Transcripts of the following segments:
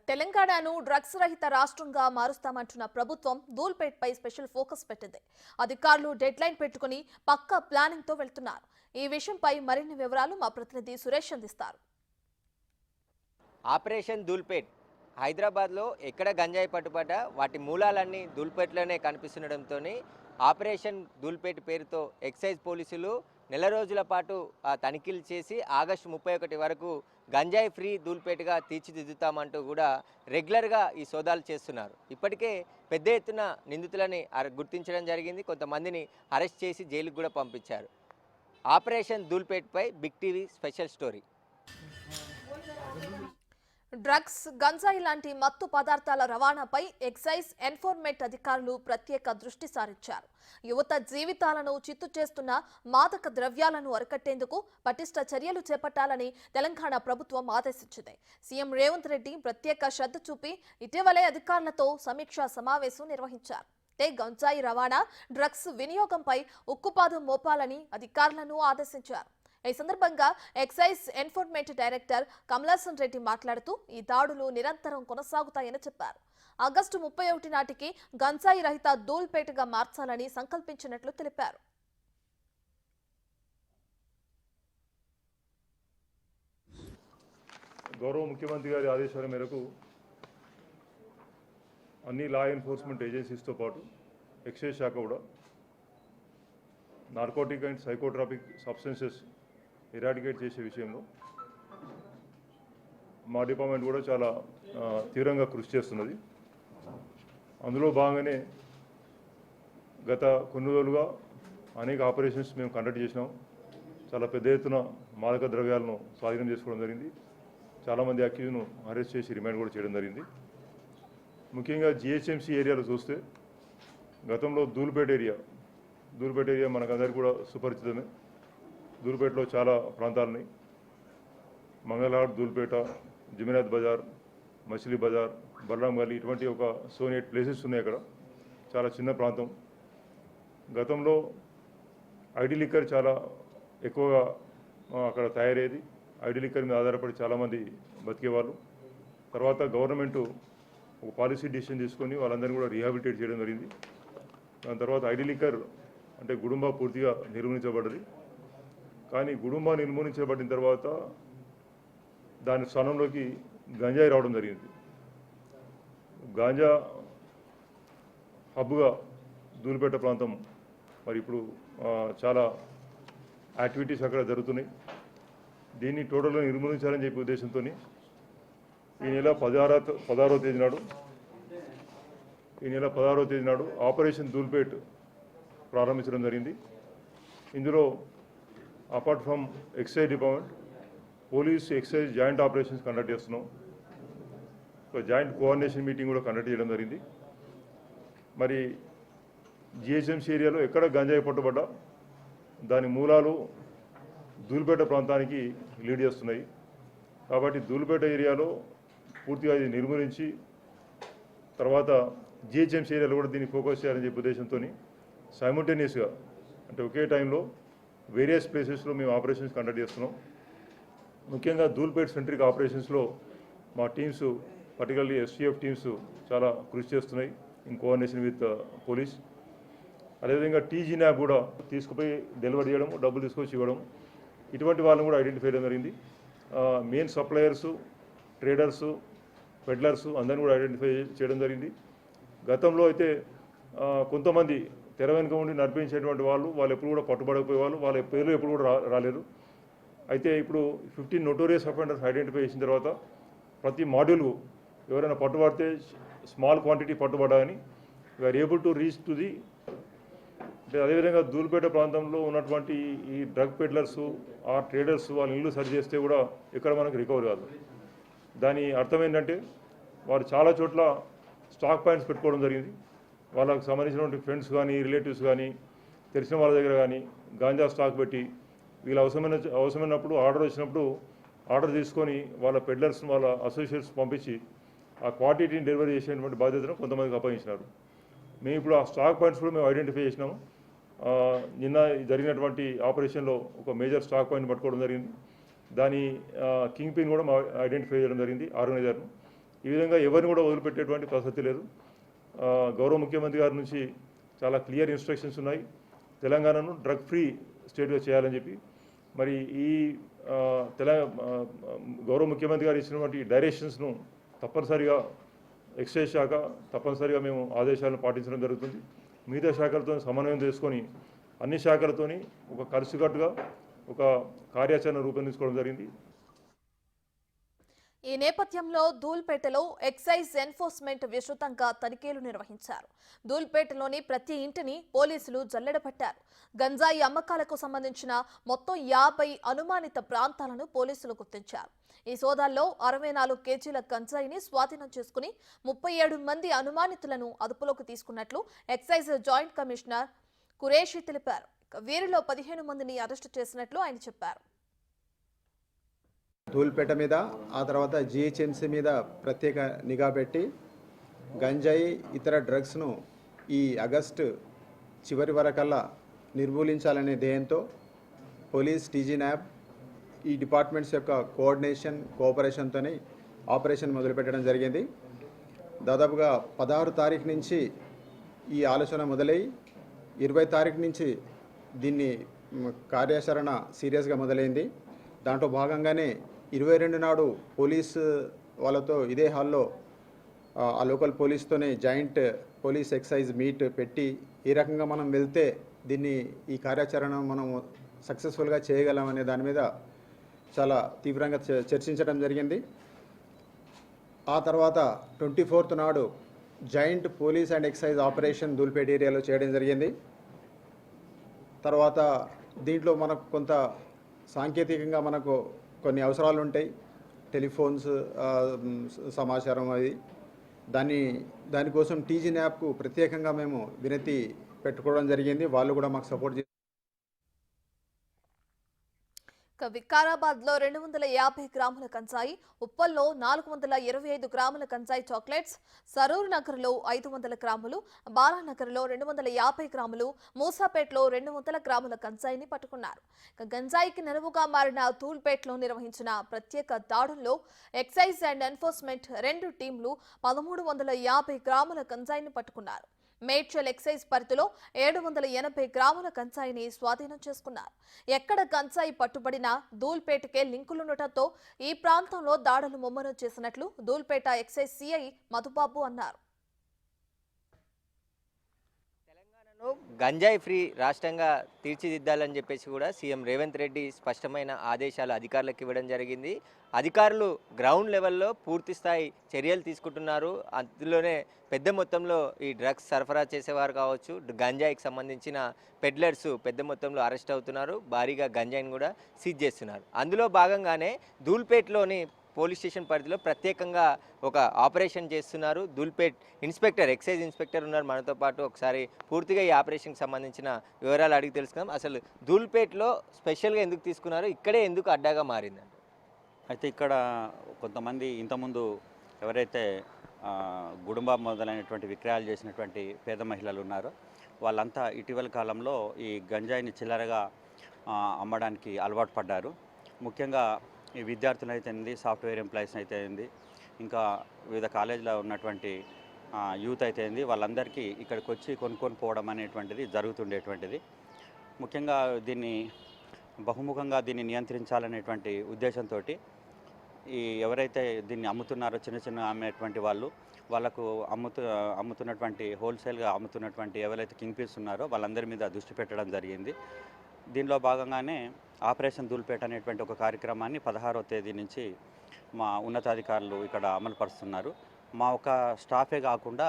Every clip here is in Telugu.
తెలంగాణను డ్రగ్స్ రహిత రాష్ట్రంగా మారుస్తామంటున్న ప్రభుత్వం ధూల్పేట్ పై స్పెషల్ ఫోకస్ పెట్టింది. అధికారులు డెడ్ లైన్ పెట్టుకుని పక్కా ప్లానింగ్ తో వెళ్తున్నారు. ఈ విషయంపై మరిన్ని వివరాలు మా ప్రతినిధి సురేష్ అందిస్తారు. ఆపరేషన్ ధూల్పేట్ హైదరాబాద్లో ఎక్కడ గంజాయి పట్టుబడ్డా వాటి మూలాలన్నీ ధూల్పేట్లోనే కనిపిస్తుండడంతో ఆపరేషన్ ధూల్పేట్ పేరుతో ఎక్సైజ్ పోలీసులు నెల రోజుల పాటు తనిఖీలు చేసి ఆగస్టు 31 వరకు గంజాయి ఫ్రీ ధూల్పేట్గా తీర్చిదిద్దుతామంటూ కూడా రెగ్యులర్గా ఈ సోదాలు చేస్తున్నారు. ఇప్పటికే పెద్ద ఎత్తున నిందితులని గుర్తించడం జరిగింది. కొంతమందిని అరెస్ట్ చేసి జైలుకు కూడా పంపించారు. ఆపరేషన్ ధూల్పేట్పై Big TV special story. Drugs, గంజాయి లాంటి మత్తు పదార్థాల రవాణాపై ఎక్సైజ్ ఎన్ఫోర్స్మెంట్ అధికారులు ప్రత్యేక దృష్టి సారించారు. యువత జీవితాలను చిత్తు చేస్తున్న మాదక ద్రవ్యాలను అరికట్టేందుకు పటిష్ట చర్యలు చేపట్టాలని తెలంగాణ ప్రభుత్వం ఆదేశించింది. సీఎం రేవంత్ రెడ్డి ప్రత్యేక శ్రద్ధ చూపి ఇటీవలే అధికారులతో సమీక్షా సమావేశం నిర్వహించారు. గంజాయి రవాణా, డ్రగ్స్ వినియోగంపై ఉక్కుపాదం మోపాలని అధికారులను ఆదేశించారు. ఈ సందర్భంగా excise enforcement director Kamalasan Reddy మాట్లాడుతూ ఈ దాడులు నిరంతరం కొనసాగుతాయని చెప్పారు. ఆగస్టు 31 నాటికి గంజాయి రహిత ధూల్పేటగా మార్చాలని సంకల్పించినట్లు తెలిపారు. గౌరవ ముఖ్యమంత్రి గారి ఆదేశాల మేరకు అన్ని లా ఎన్ఫోర్స్మెంట్ ఏజెన్సీస్తో పాటు ఎక్సైజ్ శాఖ కూడా narcotic and psychotropic substances eradicate చేసే విషయంలో మా డిపార్ట్మెంట్ కూడా చాలా తీవ్రంగా కృషి చేస్తున్నది. అందులో భాగంగానే గత కొన్ని రోజులుగా అనేక ఆపరేషన్స్ మేము కండక్ట్ చేసినాం. చాలా పెద్ద ఎత్తున మాదక ద్రవ్యాలను స్వాధీనం చేసుకోవడం జరిగింది. చాలామంది అక్యూజ్ను అరెస్ట్ చేసి రిమాండ్ కూడా చేయడం జరిగింది. ముఖ్యంగా జిహెచ్ఎంసీ ఏరియాలో చూస్తే గతంలో ధూల్పేట్ ఏరియా మనకందరికీ కూడా సుపరిచితమే. ధూల్పేటలో చాలా ప్రాంతాలని మంగళహాట్, ధూల్పేట, జమీనాథ్ బజార్, మచిలీ బజార్, బలరాం గల్లీ ఇటువంటి ఒక 7-8 ప్లేసెస్ ఉన్నాయి. అక్కడ చాలా చిన్న ప్రాంతం. గతంలో ఐడి లిక్కర్ చాలా ఎక్కువగా అక్కడ తయారయ్యేది. ఐడి లిక్కర్ మీద ఆధారపడి చాలామంది బతికేవాళ్ళు. తర్వాత గవర్నమెంటు ఒక పాలసీ డిసిషన్ తీసుకొని వాళ్ళందరినీ కూడా రీహాబిలిటేట్ చేయడం జరిగింది. దాని తర్వాత ఐడి లిక్కర్ అంటే గుడుంబా పూర్తిగా నిర్మూలించబడ్డది. కానీ గుడుంబా నిర్మూలించబడిన తర్వాత దాని స్థానంలోకి గంజాయి రావడం జరిగింది. గాంజా హబ్గా ధూల్పేట ప్రాంతం మరి ఇప్పుడు చాలా యాక్టివిటీస్ అక్కడ జరుగుతున్నాయి. దీన్ని టోటల్గా నిర్మూలించాలని చెప్పే ఉద్దేశంతో ఈ నెల 16వ తేదీ నాడు ఆపరేషన్ ధూల్పేట్ ప్రారంభించడం జరిగింది. ఇందులో apart from excise department, police, excise joint operations conduct చేస్తున్నాం. ఒక జాయింట్ కోఆర్డినేషన్ మీటింగ్ కూడా కండక్ట్ చేయడం జరిగింది. మరి జిహెచ్ఎంసీ ఏరియాలో ఎక్కడ గంజాయి పట్టుబడ్డా దాని మూలాలు ధూల్పేట ప్రాంతానికి లీడ్ చేస్తున్నాయి. కాబట్టి ధూల్పేట ఏరియాలో పూర్తిగా ఇది నిర్మూలించి తర్వాత జిహెచ్ఎంసీ ఏరియాలో కూడా దీన్ని ఫోకస్ చేయాలని చెప్పే ఉద్దేశంతో సైమల్టేనియస్గా అంటే ఒకే టైంలో వేరియస్ ప్లేసెస్లో మేము ఆపరేషన్స్ కండక్ట్ చేస్తున్నాం. ముఖ్యంగా ధూల్పేట్ సెంట్రిక్ ఆపరేషన్స్లో మా టీమ్స్, పర్టికులర్లీ ఎస్టీఎఫ్ టీమ్స్ చాలా కృషి చేస్తున్నాయి ఇన్ కోఆర్డినేషన్ విత్ పోలీస్. అదేవిధంగా టీజీ న్యాప్ కూడా తీసుకుపోయి డెలివరీ చేయడం, డబ్బులు తీసుకొచ్చి ఇవ్వడం, ఇటువంటి వాళ్ళని కూడా ఐడెంటిఫై చేయడం జరిగింది. మెయిన్ సప్లయర్సు, ట్రేడర్సు, పెడ్లర్సు అందరిని కూడా ఐడెంటిఫై చేయడం జరిగింది. గతంలో అయితే కొంతమంది తెర వెనుక ఉండి నడిపించేటువంటి వాళ్ళు ఎప్పుడు కూడా పట్టుబడకపోయేవాళ్ళు, వాళ్ళ పేర్లు ఎప్పుడు కూడా రాలేదు. అయితే ఇప్పుడు 15 నోటోరియస్ అఫెండర్స్ ఐడెంటిఫై చేసిన తర్వాత ప్రతి మాడ్యూల్ ఎవరైనా పట్టుబడితే స్మాల్ క్వాంటిటీ పట్టుబడాలని we are able to reach to the అంటే అదేవిధంగా ధూల్పేట ప్రాంతంలో ఉన్నటువంటి ఈ డ్రగ్ పెడ్లర్సు, ఆ ట్రేడర్స్ వాళ్ళ ఇల్లు సరి చేస్తే కూడా ఎక్కడ మనకు రికవరీ కాదు. దాని అర్థం ఏంటంటే వారు చాలా చోట్ల స్టాక్ పాయింట్స్ పెట్టుకోవడం జరిగింది. వాళ్ళకు సంబంధించినటువంటి ఫ్రెండ్స్ కానీ, రిలేటివ్స్ కానీ, తెలిసిన వాళ్ళ దగ్గర కానీ గాంజా స్టాక్ పెట్టి వీళ్ళు అవసరమైనప్పుడు ఆర్డర్ వచ్చినప్పుడు ఆర్డర్ తీసుకొని వాళ్ళ పెడ్లర్స్, వాళ్ళ అసోసియేట్స్ పంపించి ఆ క్వాంటిటీని డెలివరీ చేసేటువంటి బాధ్యతను కొంతమందికి అప్పగించినారు. మేము ఇప్పుడు ఆ స్టాక్ పాయింట్స్ కూడా మేము ఐడెంటిఫై చేసినాము. నిన్న జరిగినటువంటి ఆపరేషన్లో ఒక మేజర్ స్టాక్ పాయింట్ పట్టుకోవడం జరిగింది. దాని కింగ్ పిన్ కూడా ఐడెంటిఫై చేయడం జరిగింది, ఆర్గనైజర్ను. ఈ విధంగా ఎవరిని కూడా వదిలిపెట్టేటువంటి ప్రసక్తి లేదు. గౌరవ ముఖ్యమంత్రి గారి నుంచి చాలా క్లియర్ ఇన్స్ట్రక్షన్స్ ఉన్నాయి. తెలంగాణను డ్రగ్ ఫ్రీ స్టేట్గా చేయాలని చెప్పి మరి ఈ గౌరవ ముఖ్యమంత్రి గారు ఇచ్చినటువంటి డైరెక్షన్స్ను తప్పనిసరిగా ఎక్సైజ్ శాఖ తప్పనిసరిగా మేము ఆదేశాలను పాటించడం జరుగుతుంది. మిగతా శాఖలతో సమన్వయం చేసుకొని అన్ని శాఖలతోని ఒక కలిసికట్టుగా ఒక కార్యాచరణ రూపొందించుకోవడం జరిగింది. ఈ నేపథ్యంలో ధూల్పేటలో ఎక్సైజ్ ఎన్ఫోర్స్మెంట్ విస్తృతంగా తనిఖీలు నిర్వహించారు. ధూల్పేటలోని ప్రతి ఇంటిని పోలీసులు జల్లెడపట్టారు. గంజాయి అమ్మకాలకు సంబంధించిన మొత్తం 50 అనుమానిత ప్రాంతాలను పోలీసులు గుర్తించారు. ఈ సోదాల్లో 64 కేజీల గంజాయిని స్వాధీనం చేసుకుని 37 మంది అనుమానితులను అదుపులోకి తీసుకున్నట్లు ఎక్సైజ్ జాయింట్ కమిషనర్ కురేషి తెలిపారు. వీరిలో 15 మందిని అరెస్టు చేసినట్లు ఆయన చెప్పారు. ధూల్పేట మీద ఆ తర్వాత జిహెచ్ఎంసీ మీద ప్రత్యేక నిఘా పెట్టి గంజాయి ఇతర డ్రగ్స్ను ఈ ఆగస్టు చివరి వరకల్లా నిర్మూలించాలనే ధ్యేయంతో పోలీస్, టీజీ న్యాబ్ ఈ డిపార్ట్మెంట్స్ యొక్క కోఆపరేషన్తోనే ఆపరేషన్ మొదలుపెట్టడం జరిగింది. దాదాపుగా 16 తారీఖు నుంచి ఈ ఆలోచన మొదలై 20 తారీఖు నుంచి దీన్ని కార్యాచరణ సీరియస్గా మొదలైంది. దాంట్లో భాగంగానే 22 నాడు పోలీసు వాళ్ళతో ఇదే హాల్లో ఆ లోకల్ పోలీస్తోనే జాయింట్ పోలీస్ ఎక్సైజ్ మీట్ పెట్టి ఏ రకంగా మనం వెళ్తే దీన్ని ఈ కార్యాచరణ మనం సక్సెస్ఫుల్గా చేయగలం అనే దాని మీద చాలా తీవ్రంగా చర్చించడం జరిగింది. ఆ తర్వాత 24th నాడు joint police and excise operation Dhoolpet ఏరియాలో చేయడం జరిగింది. తర్వాత దీంట్లో మనకు కొంత సాంకేతికంగా మనకు కొన్ని అవసరాలు ఉంటాయి. టెలిఫోన్స్ సమాచారం అది దానికోసం టీజీ న్యాబ్కు ప్రత్యేకంగా మేము వినతి పెట్టుకోవడం జరిగింది. వాళ్ళు కూడా మాకు సపోర్ట్ వికారాబాద్ లో 250 గ్రాముల గంజాయి, ఉప్పల్లో 425 గ్రాముల గంజాయి చాక్లెట్స్, సరూర్ నగర్ లో 500 గ్రాములు, బాలానగర్ లో 250 గ్రాములు, మూసాపేటలో 200 గ్రాముల గంజాయిని పట్టుకున్నారు. గంజాయికి నెలవుగా మారిన ధూల్పేటలో నిర్వహించిన ప్రత్యేక దాడుల్లో ఎక్సైజ్ అండ్ ఎన్ఫోర్స్మెంట్ 2 టీంలు 1350 గ్రాముల గంజాయిని పట్టుకున్నారు. మేడ్చల్ ఎక్సైజ్ పరిధిలో 780 గ్రాముల గంజాయిని స్వాధీనం చేసుకున్నారు. ఎక్కడ గంజాయి పట్టుబడినా ధూల్పేటకే లింకులుండటంతో ఈ ప్రాంతంలో దాడులు ముమ్మరం చేసినట్లు ధూల్పేట ఎక్సైజ్ సిఐ మధుబాబు అన్నారు. తెలంగాణను గంజాయి ఫ్రీ రాష్ట్రంగా తీర్చిదిద్దాలని చెప్పేసి కూడా సీఎం రేవంత్ రెడ్డి స్పష్టమైన ఆదేశాలు అధికారులకు ఇవ్వడం జరిగింది. అధికారులు గ్రౌండ్ లెవెల్లో పూర్తి స్థాయి చర్యలు తీసుకుంటున్నారు. అందులోనే పెద్ద మొత్తంలో ఈ డ్రగ్స్ సరఫరా చేసేవారు కావచ్చు, గంజాయికి సంబంధించిన పెడ్లర్స్ పెద్ద మొత్తంలో అరెస్ట్ అవుతున్నారు. భారీగా గంజాయిని కూడా సీజ్ చేస్తున్నారు. అందులో భాగంగానే ధూల్పేటలోని పోలీస్ స్టేషన్ పరిధిలో ప్రత్యేకంగా ఒక ఆపరేషన్ చేస్తున్నారు. ధూల్పేట్ ఇన్స్పెక్టర్, ఎక్సైజ్ ఇన్స్పెక్టర్ ఉన్నారు మనతో పాటు. ఒకసారి పూర్తిగా ఈ ఆపరేషన్కి సంబంధించిన వివరాలు అడిగి తెలుసుకుందాం. అసలు ధూల్పేట్లో స్పెషల్గా ఎందుకు తీసుకున్నారు, ఇక్కడే ఎందుకు అడ్డాగా మారిందండి? అయితే ఇక్కడ కొంతమంది ఇంతకుముందు ఎవరైతే గుడుంబా మొదలైనటువంటి విక్రయాలు చేసినటువంటి పేద మహిళలు ఉన్నారో వాళ్ళంతా ఇటీవల కాలంలో ఈ గంజాయిని చిల్లరగా అమ్మడానికి అలవాటు పడ్డారు. ముఖ్యంగా ఈ విద్యార్థులు అయితేంది, సాఫ్ట్వేర్ ఎంప్లాయీస్ అయితేంది, ఇంకా వివిధ కాలేజీలో ఉన్నటువంటి యూత్ అయితేంది, వాళ్ళందరికీ ఇక్కడికి వచ్చి కొనుక్కొని పోవడం అనేటువంటిది జరుగుతుండేటువంటిది. ముఖ్యంగా బహుముఖంగా దీన్ని నియంత్రించాలనేటువంటి ఉద్దేశంతో ఈ ఎవరైతే దీన్ని అమ్ముతున్నారో చిన్న చిన్న అమ్మేటువంటి వాళ్ళకు అమ్ముతున్నటువంటి హోల్సేల్గా అమ్ముతున్నటువంటి ఎవరైతే కింగ్ పీస్ ఉన్నారో వాళ్ళందరి మీద దృష్టి పెట్టడం జరిగింది. దీనిలో భాగంగానే ఆపరేషన్ ధూల్పేట అనేటువంటి ఒక కార్యక్రమాన్ని 16వ తేదీ నుంచి మా ఉన్నతాధికారులు ఇక్కడ అమలు పరుస్తున్నారు. మా ఒక స్టాఫే కాకుండా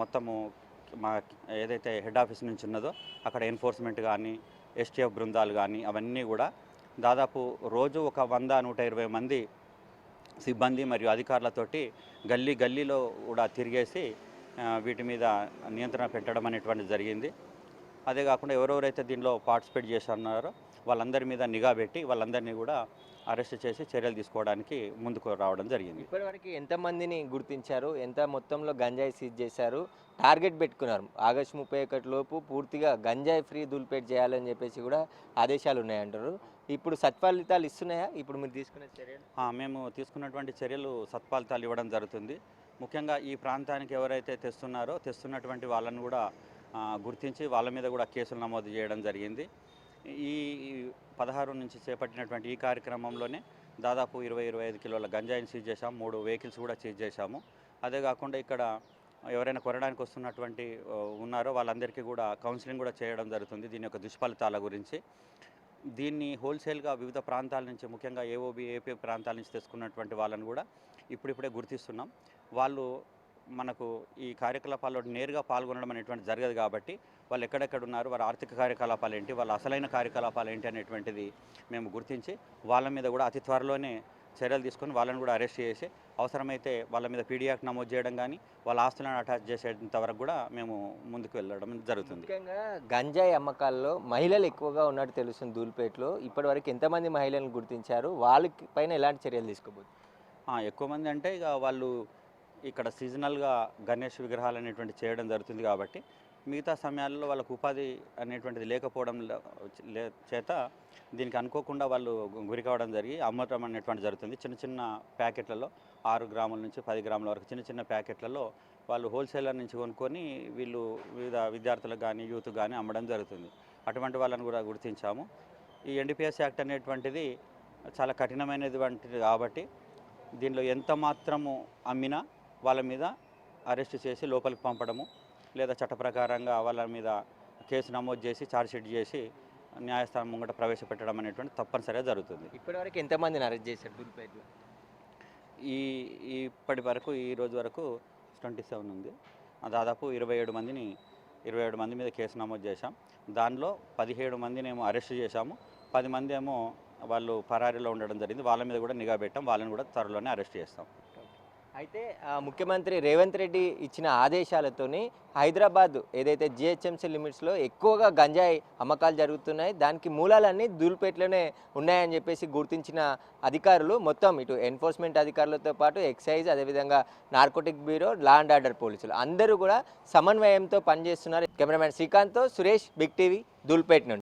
మొత్తము మా ఏదైతే హెడ్ ఆఫీస్ నుంచి ఉన్నదో అక్కడ ఎన్ఫోర్స్మెంట్ కానీ, ఎస్టీఎఫ్ బృందాలు కానీ అవన్నీ కూడా దాదాపు రోజు ఒక 100-120 మంది సిబ్బంది మరియు అధికారులతోటి గల్లీలో కూడా తిరిగేసి వీటి మీద నియంత్రణ పెట్టడం అనేటువంటిది జరిగింది. అదే కాకుండా ఎవరెవరైతే దీనిలో పార్టిసిపేట్ చేస్తున్నారో వాళ్ళందరి మీద నిఘా పెట్టి వాళ్ళందరినీ కూడా అరెస్ట్ చేసి చర్యలు తీసుకోవడానికి ముందుకు రావడం జరిగింది. ఇప్పటివరకు ఎంతమందిని గుర్తించారు, ఎంత మొత్తంలో గంజాయి సీజ్ చేశారు, టార్గెట్ పెట్టుకున్నారు? ఆగస్టు 31 లోపు పూర్తిగా గంజాయి ఫ్రీ ధూల్పేట చేయాలని చెప్పేసి కూడా ఆదేశాలు ఉన్నాయంటారు. ఇప్పుడు సత్ఫలితాలు ఇస్తున్నాయా ఇప్పుడు మీరు తీసుకునే చర్యలు? మేము తీసుకున్నటువంటి చర్యలు సత్ఫలితాలు ఇవ్వడం జరుగుతుంది. ముఖ్యంగా ఈ ప్రాంతానికి ఎవరైతే తెస్తున్నటువంటి వాళ్ళని కూడా గుర్తించి వాళ్ళ మీద కూడా కేసులు నమోదు చేయడం జరిగింది. ఈ 16 నుంచి చేపట్టినటువంటి ఈ కార్యక్రమంలోనే దాదాపు 20-25 కిలోల గంజాయిని సీజ్ చేశాము. 3 వెహికల్స్ కూడా సీజ్ చేశాము. అదే కాకుండా ఇక్కడ ఎవరైనా కొనడానికి వస్తున్నటువంటి ఉన్నారో వాళ్ళందరికీ కూడా కౌన్సిలింగ్ కూడా చేయడం జరుగుతుంది దీని యొక్క దుష్ఫలితాల గురించి. దీన్ని హోల్సేల్గా వివిధ ప్రాంతాల నుంచి, ముఖ్యంగా ఏపీ ప్రాంతాల నుంచి తెచ్చుకున్నటువంటి వాళ్ళని కూడా ఇప్పుడిప్పుడే గుర్తిస్తున్నాం. వాళ్ళు మనకు ఈ కార్యకలాపాల్లో నేరుగా పాల్గొనడం అనేటువంటి జరగదు కాబట్టి వాళ్ళు ఎక్కడెక్కడ ఉన్నారు, వారి ఆర్థిక కార్యకలాపాలు ఏంటి, వాళ్ళ అసలైన కార్యకలాపాలు ఏంటి అనేటువంటిది మేము గుర్తించి వాళ్ళ మీద కూడా అతి త్వరలోనే చర్యలు తీసుకొని వాళ్ళని కూడా అరెస్ట్ చేసి అవసరమైతే వాళ్ళ మీద పీడీ యాక్ట్ నమోదు చేయడం కానీ వాళ్ళ ఆస్తులను అటాచ్ చేసేంత వరకు కూడా మేము ముందుకు వెళ్ళడం జరుగుతుంది. ముఖ్యంగా గంజాయి అమ్మకాల్లో మహిళలు ఎక్కువగా ఉన్నట్టు తెలుస్తుంది ధూళిపేటలో. ఇప్పటివరకు ఎంతమంది మహిళలను గుర్తించారు, వాళ్ళకి పైన ఎలాంటి చర్యలు తీసుకోబోతుంది? ఎక్కువ మంది అంటే ఇక వాళ్ళు ఇక్కడ సీజనల్గా గణేష్ విగ్రహాలు అనేటువంటి చేయడం జరుగుతుంది కాబట్టి మిగతా సమయాల్లో వాళ్ళకు ఉపాధి అనేటువంటిది లేకపోవడం చేత దీనికి అనుకోకుండా వాళ్ళు గురి కావడం జరిగి అమ్మటం అనేటువంటి జరుగుతుంది. చిన్న చిన్న ప్యాకెట్లలో 6 గ్రాముల నుంచి 10 గ్రాముల వరకు చిన్న చిన్న ప్యాకెట్లలో వాళ్ళు హోల్సేలర్ నుంచి కొనుక్కొని వీళ్ళు వివిధ విద్యార్థులకు కానీ యూత్ కానీ అమ్మడం జరుగుతుంది. అటువంటి వాళ్ళని కూడా గుర్తించాము. ఈ ఎన్డీపీఎస్ యాక్ట్ అనేటువంటిది చాలా కఠినమైనటువంటిది కాబట్టి దీనిలో ఎంత మాత్రము అమ్మినా వాళ్ళ మీద అరెస్ట్ చేసి లోపలికి పంపడము లేదా చట్ట ప్రకారంగా వాళ్ళ మీద కేసు నమోదు చేసి ఛార్జ్షీట్ చేసి న్యాయస్థానం ముంగట ప్రవేశపెట్టడం అనేటువంటి తప్పనిసరిగా జరుగుతుంది. ఇప్పటివరకు ఎంతమందిని అరెస్ట్ చేశారు ధూళిపేటలో? ఇప్పటి వరకు ఈ రోజు వరకు 27 ఉంది. దాదాపు 27 మంది మీద కేసు నమోదు చేశాం. దానిలో 17 మందినేమో అరెస్ట్ చేశాము, 10 మంది ఏమో వాళ్ళు పరారీలో ఉండడం జరిగింది. వాళ్ళ మీద కూడా నిఘా పెట్టాం. వాళ్ళని కూడా త్వరలోనే అరెస్ట్ చేస్తాం. అయితే ముఖ్యమంత్రి రేవంత్ రెడ్డి ఇచ్చిన ఆదేశాలతోని హైదరాబాద్ ఏదైతే జిహెచ్ఎంసీ లిమిట్స్లో ఎక్కువగా గంజాయి అమ్మకాలు జరుగుతున్నాయి, దానికి మూలాలన్నీ ధూళిపేటలోనే ఉన్నాయని చెప్పేసి గుర్తించిన అధికారులు మొత్తం ఇటు ఎన్ఫోర్స్మెంట్ అధికారులతో పాటు ఎక్సైజ్, అదేవిధంగా narcotic bureau, law and order పోలీసులు అందరూ కూడా సమన్వయంతో పనిచేస్తున్నారు. Cameraman శ్రీకాంత్తో Suresh, big TV, Dhoolpet నుండి.